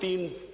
3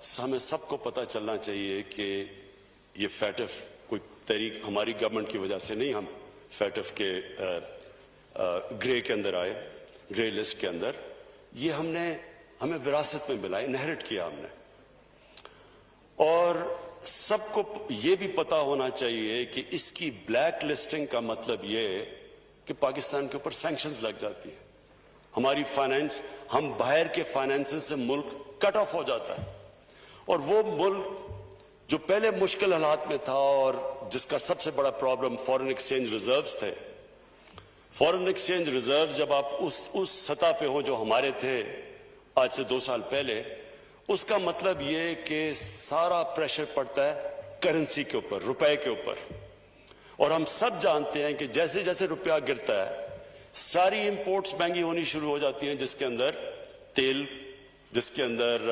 ہمیں سب کو پتہ چلنا چاہیے کہ یہ فیٹف کوئی تحریک ہماری گورنمنٹ کی وجہ سے نہیں، ہم فیٹف کے گرے کے اندر آئے، گرے لسٹ کے اندر، یہ ہمیں وراثت میں ملا، انہیرٹ کیا ہم نے. اور سب کو یہ بھی پتا ہونا چاہیے کہ اس کی بلیک لسٹنگ کا مطلب یہ ہے کہ پاکستان کے اوپر سینکشنز لگ جاتی ہے، ہماری فائنینس، ہم باہر کے فائنینس سے ملک کٹ آف ہو جاتا ہے. اور وہ ملک جو پہلے مشکل حالات میں تھا اور جس کا سب سے بڑا پرابلم فورن ایکسچینج ریزروز تھے، فورن ایکسچینج ریزروز جب آپ اس سطح پہ ہو جو ہمارے تھے آج سے 2 سال پہلے، اس کا مطلب یہ کہ سارا پریشر پڑتا ہے کرنسی کے اوپر، روپے کے اوپر. اور ہم سب جانتے ہیں کہ جیسے جیسے روپیہ گرتا ہے ساری امپورٹس مہنگی ہونی شروع ہو جاتی ہیں، جس کے اندر تیل، جس کے اندر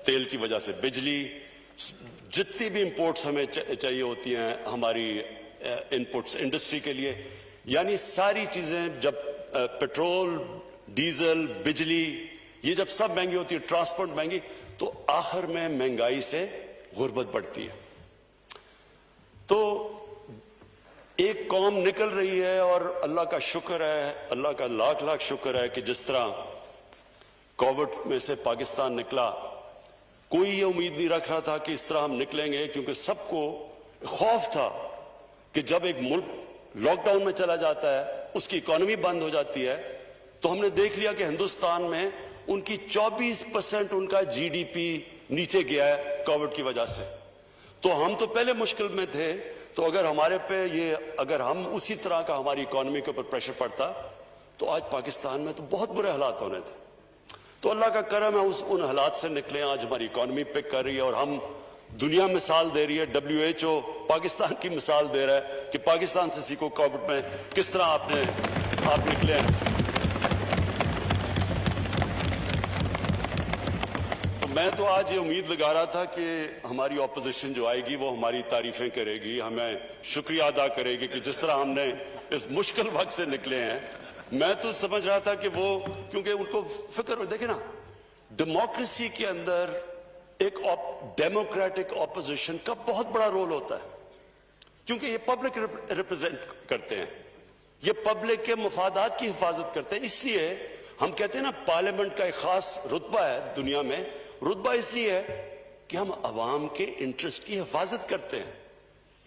تیل کی وجہ سے بجلی، جتنی بھی امپورٹس ہمیں چاہیے ہوتی ہیں ہماری انپٹس انڈسٹری کے لیے، یعنی ساری چیزیں جب پیٹرول، ڈیزل، بجلی، یہ جب سب مہنگی ہوتی ہے، ٹرانسپورٹ مہنگی، تو آخر میں مہنگائی سے غربت بڑھتی ہے. تو ایک قوم نکل رہی ہے، اور اللہ کا شکر ہے، اللہ کا لاکھ لاکھ شکر ہے کہ جس طرح کووڈ میں سے پاکستان نکلا، کوئی یہ امید نہیں رکھ رہا تھا کہ اس طرح ہم نکلیں گے، کیونکہ سب کو خوف تھا کہ جب ایک ملک لاک ڈاؤن میں چلا جاتا ہے، اس کی اکانومی بند ہو جاتی ہے. تو ہم نے دیکھ لیا کہ ہندوستان میں ان کی 24% ان کا جی ڈی پی نیچے گیا ہے کووڈ کی وجہ سے. تو ہم تو پہلے مشکل میں تھے، تو اگر ہمارے پہ اگر ہم اسی طرح کا ہماری اکانومی کے اوپر پریشر پڑتا تو آج پاکستان میں تو بہت برے حالات ہونے تھے. تو اللہ کا کرم ہے ان حالات سے نکلے، آج ہماری اکانومی پک کر رہی ہے، اور ہم دنیا مثال دے رہی ہے، WHO پاکستان کی مثال دے رہا ہے کہ پاکستان سے سیکھو کووڈ میں کس طرح آپ نکلے ہیں. تو میں تو آج یہ امید لگا رہا تھا کہ ہماری اپوزیشن جو آئے گی وہ ہماری تعریفیں کرے گی، ہمیں شکریہ ادا کرے گی کہ جس طرح ہم نے اس مشکل وقت سے نکلے ہیں. میں تو سمجھ رہا تھا کہ وہ، کیونکہ ان کو فکر ہو، دیکھیں نا، ڈیموکریسی کے اندر ایک ڈیموکریٹک اپوزیشن کا بہت بڑا رول ہوتا ہے، کیونکہ یہ پبلک ریپرزینٹ کرتے ہیں، یہ پبلک کے مفادات کی حفاظت کرتے ہیں. اس لیے ہم کہتے ہیں نا پارلیمنٹ کا ایک خاص رتبہ ہے دنیا میں. رتبہ اس لیے ہے کہ ہم عوام کے انٹرسٹ کی حفاظت کرتے ہیں،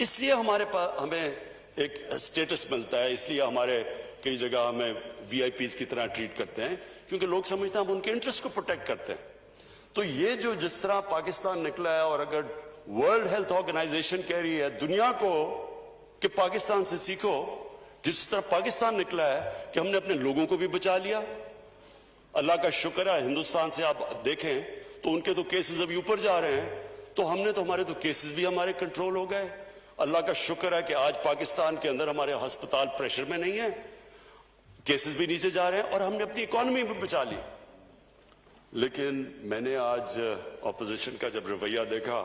اس لیے ہمارے پاس ہمیں ایک سٹیٹس ملتا ہے، اس لیے ہمارے کئی جگہ ہمیں VIPs کی طرح ٹریٹ کرتے ہیں، کیونکہ لوگ سمجھتے ہیں ہم ان کے انٹرسٹ کو پروٹیکٹ کرتے ہیں. تو یہ جو جس طرح پاکستان نکلا ہے، اور اگر ورلڈ ہیلتھ آرگنائزیشن کہہ رہی ہے دنیا کو کہ پاکستان سے سیکھو، جس طرح پاکستان نکلا ہے کہ ہم نے اپنے لوگوں کو بھی بچا لیا. اللہ کا شکر ہے ہندوستان سے آپ دیکھیں تو ان کے تو کیسز ابھی اوپر جا رہے ہیں، تو ہم نے تو ہمارے تو کیسز بھی ہمارے کنٹرول ہو گئے. اللہ کا شکر ہے کہ آج پاکستان کے اندر ہمارے ہسپتال پریشر میں نہیں ہیں، کیسز بھی نیچے جا رہے ہیں، اور ہم نے اپنی اکانومی بھی بچا لی. لیکن میں نے آج اپوزیشن کا جب رویہ دیکھا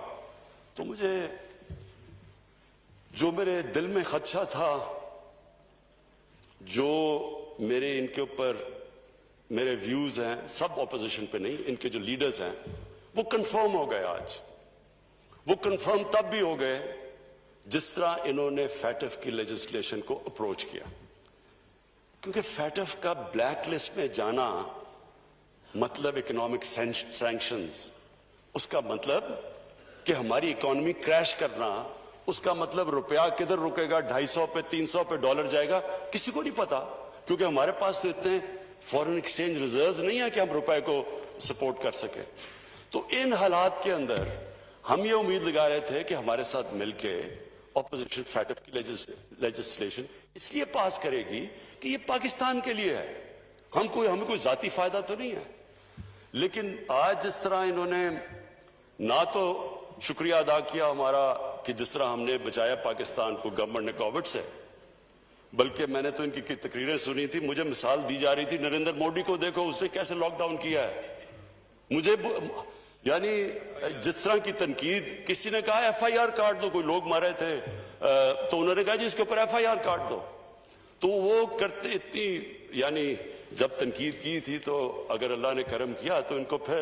تو مجھے جو میرے دل میں خدشہ تھا، جو میرے ان کے اوپر میرے ویوز ہیں، سب اپوزیشن پہ نہیں، ان کے جو لیڈرز ہیں وہ کنفرم ہو گئے. آج وہ کنفرم تب بھی ہو گئے جس طرح انہوں نے فیٹف کی لیجسلیشن کو اپروچ کیا. کیونکہ فیٹف کا بلیک لسٹ میں جانا مطلب اکنامک سینکشنز، اس کا مطلب کہ ہماری اکانومی کریش کرنا، اس کا مطلب روپیہ کدھر رکے گا، 250 پہ 300 پہ ڈالر جائے گا، کسی کو نہیں پتا. کیونکہ ہمارے پاس تو اتنے فورن ایکسچینج ریزروز نہیں ہے کہ ہم روپے کو سپورٹ کر سکیں. تو ان حالات کے اندر ہم یہ امید لگا رہے تھے کہ ہمارے ساتھ مل کے اپوزیشن فیٹف کی لیجسلیشن اس لیے پاس کرے گی کہ یہ پاکستان کے لیے ہے، ہمیں کوئی ذاتی فائدہ تو نہیں ہے. لیکن آج جس طرح انہوں نے نہ تو شکریہ ادا کیا ہمارا کہ جس طرح ہم نے بچایا پاکستان کو گورنمنٹ نے کووڈ سے، بلکہ میں نے تو ان کی تقریریں سنی تھی، مجھے مثال دی جا رہی تھی نریندر مودی کو دیکھو اس نے کیسے لاک ڈاؤن کیا ہے. مجھے یعنی جس طرح کی تنقید، کسی نے کہا FIR کاٹ دو، کوئی لوگ مارے تھے تو انہوں نے کہا جی اس کے اوپر FIR کاٹ دو. تو وہ کرتے اتنی، یعنی جب تنقید کی تھی تو اگر اللہ نے کرم کیا تو ان کو پھر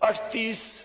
38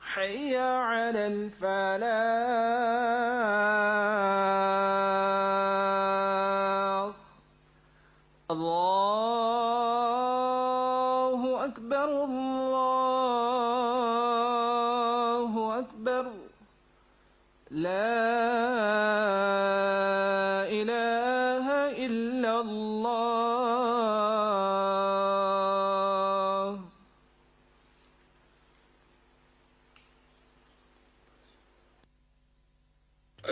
حي على الفلاح. الله أكبر، الله أكبر، لا إله إلا الله.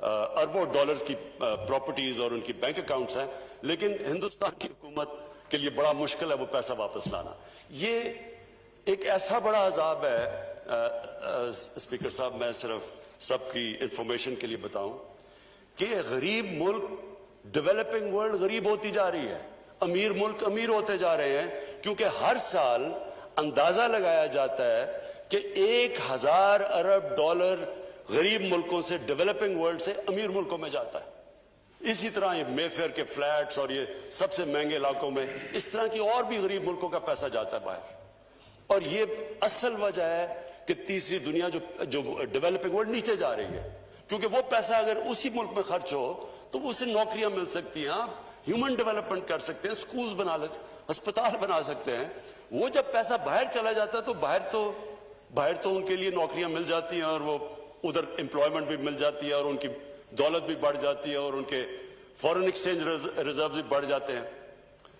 اربوں ڈالرز کی پراپرٹیز اور ان کی بینک اکاؤنٹس ہیں، لیکن ہندوستان کی حکومت کے لیے بڑا مشکل ہے وہ پیسہ واپس لانا۔ یہ ایک ایسا بڑا عذاب ہے اسپیکر صاحب، میں صرف سب کی انفارمیشن کے لیے بتاؤں کہ غریب ملک، ڈیولپنگ ورلڈ غریب ہوتی جا رہی ہے، امیر ملک امیر ہوتے جا رہے ہیں، کیونکہ ہر سال اندازہ لگایا جاتا ہے کہ 1000 ارب ڈالر غریب ملکوں سے، ڈیولپنگ ورلڈ سے امیر ملکوں میں جاتا ہے۔ اسی طرح یہ مے فیئر کے فلیٹس اور یہ سب سے مہنگے علاقوں میں اس طرح کی اور بھی غریب ملکوں کا پیسہ جاتا ہے باہر، اور یہ اصل وجہ ہے کہ تیسری دنیا جو ڈیولپنگ ورلڈ نیچے جا رہی ہے، کیونکہ وہ پیسہ اگر اسی ملک میں خرچ ہو تو اسے نوکریاں مل سکتی ہیں، آپ ہیومن ڈیولپمنٹ کر سکتے ہیں، سکولز بنا ہسپتال بنا سکتے ہیں۔ وہ جب پیسہ باہر چلا جاتا ہے تو باہر تو ان کے لیے نوکریاں مل جاتی ہیں اور وہ ادھر امپلائمنٹ بھی مل جاتی ہے اور ان کی دولت بھی بڑھ جاتی ہے اور ان کے فورن ایکسچینج ریزرو بھی بڑھ جاتے ہیں۔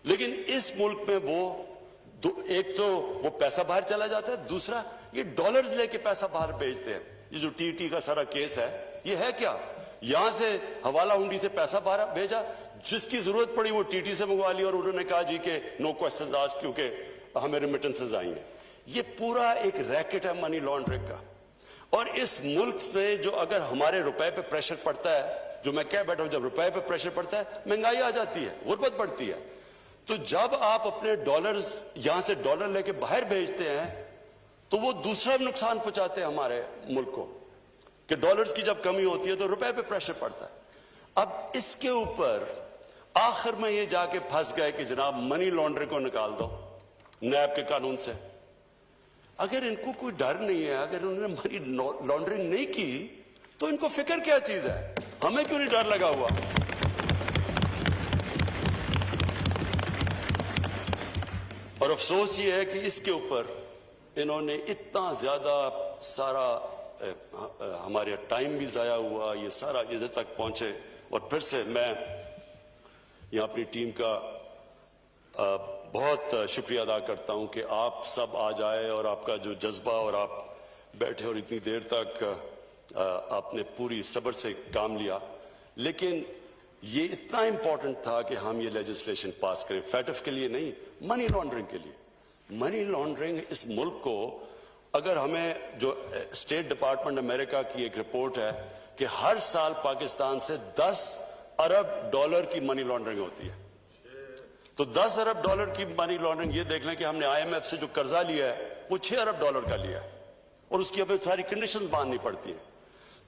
لیکن اس ملک میں ایک تو وہ پیسہ باہر چلا جاتا ہے، دوسرا یہ ڈالرز لے کے پیسہ باہر بھیجتے ہیں۔ یہ جو ٹی ٹی کا سارا کیس ہے، یہ ہے کیا؟ یہاں سے حوالہ ہنڈی سے پیسہ باہر بھیجا، جس کی ضرورت پڑی وہ ٹی ٹی سے منگوا لی اور انہوں نے کہا جی کہ نو کوسچنز آج کیونکہ ہمیں ریمیٹنسز آئی ہیں۔ یہ پورا ایک ریکٹ ہے منی لانڈرنگ کا، اور اس ملک میں جو اگر ہمارے روپے پہ پریشر پڑتا ہے، جو میں کہہ بیٹھا ہوں، جب روپے پہ پریشر پڑتا ہے مہنگائی آ جاتی ہے، غربت بڑھتی ہے۔ تو جب آپ اپنے ڈالرز یہاں سے ڈالر لے کے باہر بھیجتے ہیں تو وہ دوسرا نقصان پہنچاتے ہیں ہمارے ملک کو، کہ ڈالرز کی جب کمی ہوتی ہے تو روپے پہ پریشر پڑتا ہے۔ اب اس کے اوپر آخر میں یہ جا کے پھنس گئے کہ جناب منی لانڈرنگ کو نکال دو نیب کے قانون سے۔ اگر ان کو کوئی ڈر نہیں ہے، اگر انہوں نے منی لانڈرنگ نہیں کی تو ان کو فکر کیا چیز ہے؟ ہمیں کیوں نہیں ڈر لگا ہوا؟ اور افسوس یہ ہے کہ اس کے اوپر انہوں نے اتنا زیادہ سارا ہمارے ٹائم بھی ضائع ہوا، یہ سارا ادھر تک پہنچے۔ اور پھر سے میں یہاں اپنی ٹیم کا بہت شکریہ ادا کرتا ہوں کہ آپ سب آج آئے اور آپ کا جو جذبہ، اور آپ بیٹھے اور اتنی دیر تک آپ نے پوری صبر سے کام لیا۔ لیکن یہ اتنا امپورٹنٹ تھا کہ ہم یہ لیجسلیشن پاس کریں، فیٹف کے لیے نہیں، منی لانڈرنگ کے لیے۔ منی لانڈرنگ اس ملک کو، اگر ہمیں جو اسٹیٹ ڈپارٹمنٹ امریکہ کی ایک رپورٹ ہے کہ ہر سال پاکستان سے 10 ارب ڈالر کی منی لانڈرنگ ہوتی ہے، تو 10 ارب ڈالر کی منی لانڈرنگ، یہ دیکھ لیں کہ ہم نے آئی ایم ایف سے جو قرضہ لیا ہے وہ 6 ارب ڈالر کا لیا ہے، اور اس کی ہمیں ساری کنڈیشن ماننی پڑتی ہیں۔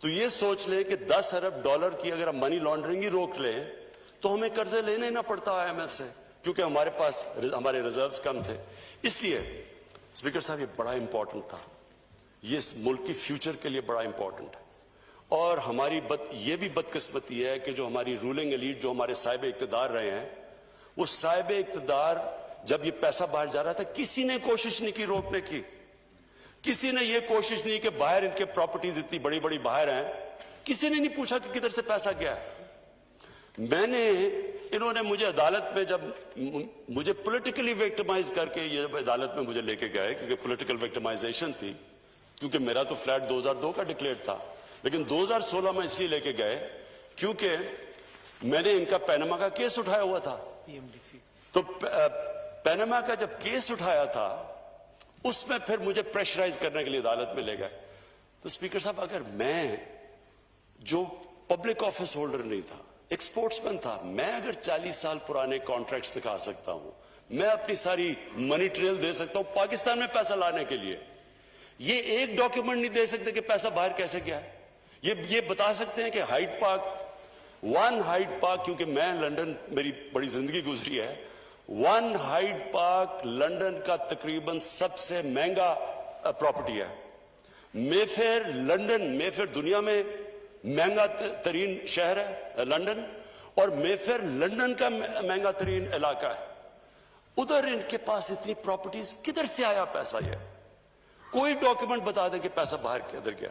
تو یہ سوچ لیں کہ 10 ارب ڈالر کی اگر ہم منی لانڈرنگ ہی روک لیں تو ہمیں قرضے لینے ہی نہ پڑتا آئی ایم ایف سے، کیونکہ ہمارے پاس ہمارے ریزروز کم تھے۔ اس لیے اسپیکر صاحب یہ بڑا امپورٹنٹ تھا، یہ اس ملک کی فیوچر کے لیے بڑا امپورٹنٹ ہے۔ اور ہماری یہ بھی بدقسمتی ہے کہ جو ہماری رولنگ ایلیٹ، جو ہمارے صاحب اقتدار رہے ہیں، وہ صاحب اقتدار جب یہ پیسہ باہر جا رہا تھا کسی نے کوشش نہیں کی روکنے کی، کسی نے یہ کوشش نہیں کہ باہر ان کے پراپرٹیز اتنی بڑی بڑی باہر ہیں، کسی نے نہیں پوچھا کہ کدھر سے پیسہ گیا ہے۔ انہوں نے مجھے عدالت میں، جب مجھے پولیٹیکلی وکٹمائز کر کے یہ عدالت میں مجھے لے کے گئے، کیونکہ پولیٹیکل وکٹمائزیشن تھی، کیونکہ میرا تو فلیٹ 2002 کا ڈکلیئر تھا، لیکن 2016 میں اس لیے لے کے گئے کیونکہ میں نے ان کا پینما کا کیس اٹھایا ہوا تھا۔ تو پینما کا جب کیس اٹھایا تھا اس میں پھر مجھے پریشرائز کرنے کے لیے عدالت میں لے گئے۔ تو اسپیکر صاحب، اگر میں جو پبلک آفس ہولڈر نہیں تھا، ایکسپورٹس مین تھا، میں اگر 40 سال پرانے کانٹریکٹس دکھا سکتا ہوں، میں اپنی ساری منی ٹریل دے سکتا ہوں پاکستان میں پیسہ لانے کے لیے، یہ ایک ڈاکیومنٹ نہیں دے سکتے کہ پیسہ باہر کیسے گیا ہے۔ یہ بتا سکتے ہیں کہ ہائیڈ پارک، کیونکہ میں لندن، میری بڑی زندگی گزری ہے، ہائیڈ پارک لندن کا تقریباً سب سے مہنگا پراپرٹی ہے۔ مے فیئر دنیا میں مہنگا ترین شہر ہے لندن، اور مے فیئر لندن کا مہنگا ترین علاقہ ہے۔ ادھر ان کے پاس اتنی پراپرٹیز، کدھر سے آیا پیسہ؟ یہ کوئی ڈاکیومنٹ بتا دیں کہ پیسہ باہر کدھر گیا۔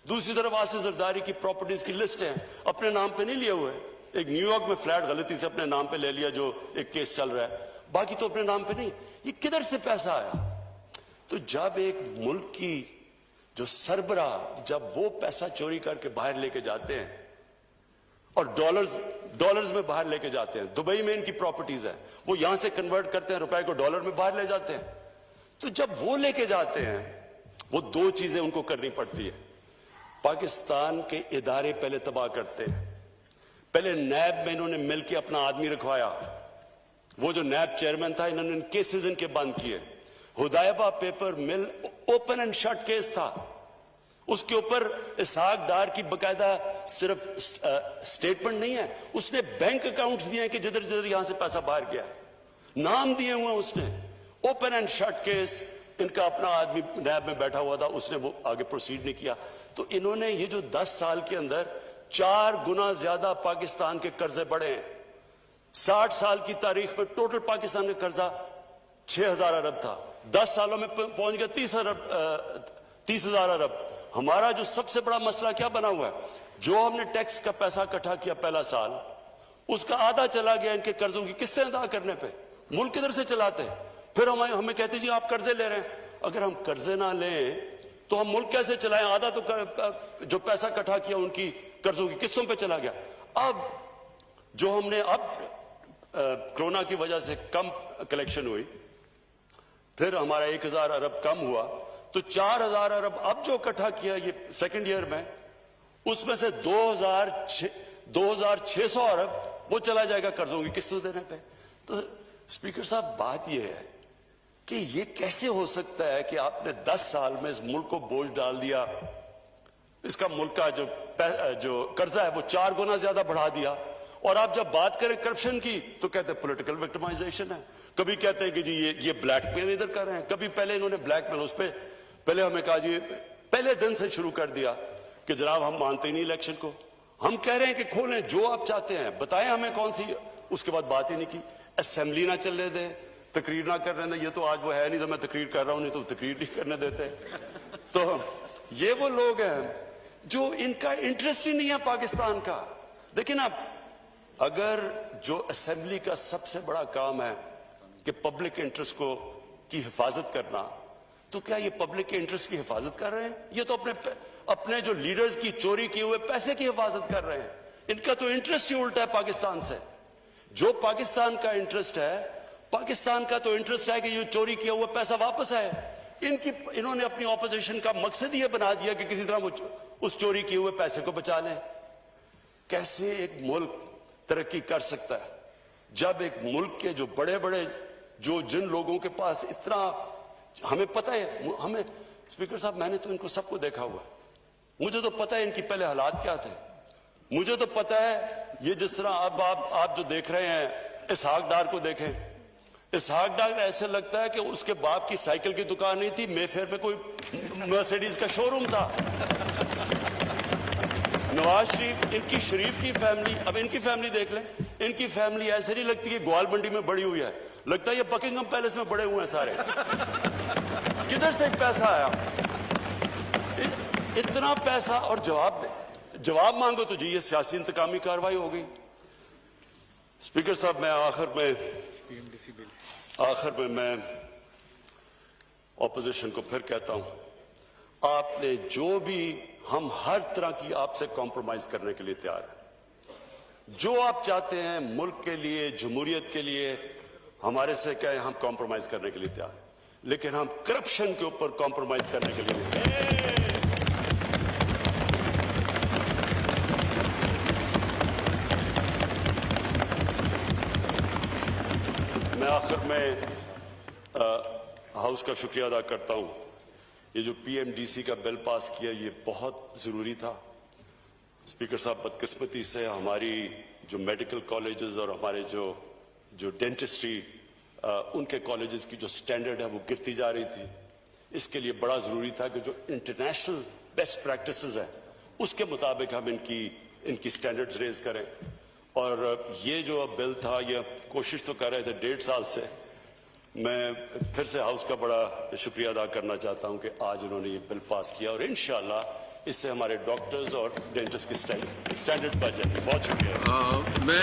دوسری طرف آصف زرداری کی پراپرٹیز کی لسٹ ہیں، اپنے نام پہ نہیں لیے ہوئے، ایک نیو یارک میں فلیٹ غلطی سے اپنے نام پہ لے لیا جو ایک کیس چل رہا ہے، باقی تو اپنے نام پہ نہیں۔ یہ کدھر سے پیسہ آیا؟ تو جب ایک ملک کی جو سربراہ، جب وہ پیسہ چوری کر کے باہر لے کے جاتے ہیں اور ڈالرز میں باہر لے کے جاتے ہیں. دبئی میں ان کی پراپرٹیز ہیں, وہ یہاں سے کنورٹ کرتے ہیں, روپے کو ڈالر میں باہر لے جاتے ہیں. تو جب وہ لے کے جاتے ہیں, وہ دو چیزیں ان کو کرنی پڑتی ہے. پاکستان کے ادارے پہلے تباہ کرتے ہیں. پہلے نیب میں انہوں نے مل کے اپنا آدمی رکھوایا, وہ جو نیب چیئرمین تھا, انہوں نے کیسز ان کے بند کیے. ہدایبہ پیپر مل اوپن اینڈ شٹ کیس تھا, اس کے اوپر اسحاق ڈار کی باقاعدہ صرف سٹیٹمنٹ نہیں ہے, اس نے بینک اکاؤنٹس دیے ہیں کہ جدھر جدھر یہاں سے پیسہ باہر گیا, نام دیے ہوئے اس نے. اوپن اینڈ شٹ کیس, ان کا اپنا آدمی نیب میں بیٹھا ہوا تھا, اس نے وہ آگے پروسیڈ نہیں کیا. تو انہوں نے یہ جو 10 سال کے اندر 4 گنا زیادہ پاکستان کے قرضے بڑھے ہیں. 60 سال کی تاریخ میں ٹوٹل پاکستان کا قرضہ 6,000 ارب تھا, 10 سالوں میں پہنچ گیا 30,000 ارب. ہمارا جو سب سے بڑا مسئلہ کیا بنا ہوا ہے, جو ہم نے ٹیکس کا پیسہ اکٹھا کیا پہلا سال, اس کا آدھا چلا گیا ان کے قرضوں کی قسطیں ادا کرنے پہ. ملک کدھر سے چلاتے ہیں؟ پھر ہمیں کہتے جی آپ قرضے لے رہے ہیں. اگر ہم قرضے نہ لیں تو ہم ملک کیسے چلائیں؟ آدھا تو جو پیسہ اکٹھا کیا ان کی قرضوں کی قسطوں پہ چلا گیا. اب جو ہم نے کرونا کی وجہ سے کم کلیکشن ہوئی, پھر ہمارا 1,000 ارب کم ہوا, تو 4,000 ارب اب جو اکٹھا کیا یہ سیکنڈ ایئر میں, اس میں سے 2,600 ارب وہ چلا جائے گا قرضوں کی قسطوں دینے پہ. تو اسپیکر صاحب بات یہ ہے کہ یہ کیسے ہو سکتا ہے کہ آپ نے 10 سال میں اس ملک کو بوجھ ڈال دیا, اس کا ملک کا جو قرضہ ہے وہ 4 گنا زیادہ بڑھا دیا, اور آپ جب بات کریں کرپشن کی تو کہتے ہیں پولیٹیکل وکٹمائزیشن ہے. کبھی کہتے ہیں کہ جی یہ بلیک میل ادھر کر رہے ہیں, کبھی پہلے انہوں نے بلیک میل, اس پہ پہلے ہمیں کہا جی پہلے دن سے شروع کر دیا کہ جناب ہم مانتے ہی نہیں الیکشن کو. ہم کہہ رہے ہیں کہ کھولیں جو آپ چاہتے ہیں, بتائیں ہمیں کون سی. اس کے بعد بات ہی نہیں کی. اسمبلی نہ چلنے دیں, تقریر نہ کرنے دیں. یہ تو آج وہ ہے نہیں تو میں تقریر کر رہا ہوں, نہیں تو تقریر نہیں کرنے دیتے. تو یہ وہ لوگ ہیں جو ان کا انٹرسٹ ہی نہیں ہے پاکستان کا. دیکھیں نا, اگر جو اسمبلی کا سب سے بڑا کام ہے کہ پبلک انٹرسٹ کی حفاظت کرنا, تو کیا یہ پبلک کے انٹرسٹ کی حفاظت کر رہے ہیں؟ یہ تو اپنے جو لیڈرز کی چوری کیے ہوئے پیسے کی حفاظت کر رہے ہیں. ان کا تو انٹرسٹ ہی الٹا ہے پاکستان سے. جو پاکستان کا انٹرسٹ ہے, پاکستان کا تو انٹرسٹ ہے کہ یہ چوری کیا ہوا پیسہ واپس آئے. انہوں نے اپنی اپوزیشن کا مقصد یہ بنا دیا کہ کسی طرح وہ اس چوری کیے ہوئے پیسے کو بچا لیں. کیسے ایک ملک ترقی کر سکتا ہے جب ایک ملک کے جو بڑے بڑے جن لوگوں کے پاس اتنا, ہمیں پتہ ہے, ہمیں اسپیکر صاحب میں نے تو ان کو سب کو دیکھا ہوا ہے, مجھے تو پتہ ہے ان کی پہلے حالات کیا تھے. مجھے تو پتہ ہے یہ جس طرح اب آپ جو دیکھ رہے ہیں اسحاق ڈار کو دیکھیں. اسحاق ڈار ایسے لگتا ہے کہ اس کے باپ کی سائیکل کی دکان نہیں تھی, مے فیئر میں کوئی مرسیڈیز کا شو روم تھا. نواز شریف, ان کی شریف کی فیملی, اب ان کی فیملی دیکھ لیں, ان کی فیملی ایسے نہیں لگتی کہ گوال منڈی میں بڑی ہوئی ہے, لگتا ہے یہ بکنگم پیلس میں بڑے ہوئے ہیں سارے. کدھر سے پیسہ آیا اتنا پیسہ؟ اور جواب مانگو تو جی یہ سیاسی انتقامی کاروائی ہو گئی. اسپیکر صاحب میں آخر میں اپوزیشن کو پھر کہتا ہوں, آپ نے جو بھی, ہم ہر طرح کی آپ سے کمپرومائز کرنے کے لیے تیار ہیں. جو آپ چاہتے ہیں ملک کے لیے, جمہوریت کے لیے, ہمارے سے کہیں ہم کمپرومائز کرنے کے لیے تیار ہیں, لیکن ہم کرپشن کے اوپر کمپرومائز کرنے کے لیے نہیں. میں آخر میں ہاؤس کا شکریہ ادا کرتا ہوں. یہ جو پی ایم ڈی سی کا بل پاس کیا یہ بہت ضروری تھا. اسپیکر صاحب بدقسمتی سے ہماری جو میڈیکل کالجز اور ہمارے جو ڈینٹسٹری ان کے کالجز کی جو سٹینڈرڈ ہے وہ گرتی جا رہی تھی. اس کے لیے بڑا ضروری تھا کہ جو انٹرنیشنل بیسٹ پریکٹسز ہیں اس کے مطابق ہم ان کی سٹینڈرڈز ریز کریں. اور یہ جو بل تھا, یہ کوشش تو کر رہے تھے 1.5 سال سے. میں پھر سے ہاؤس کا بڑا شکریہ ادا کرنا چاہتا ہوں کہ آج انہوں نے یہ بل پاس کیا, اور انشاءاللہ اس سے ہمارے ڈاکٹرز اور ڈینٹسٹ کی سٹینڈرڈ بڑھ جائے گی. بہت شکریہ.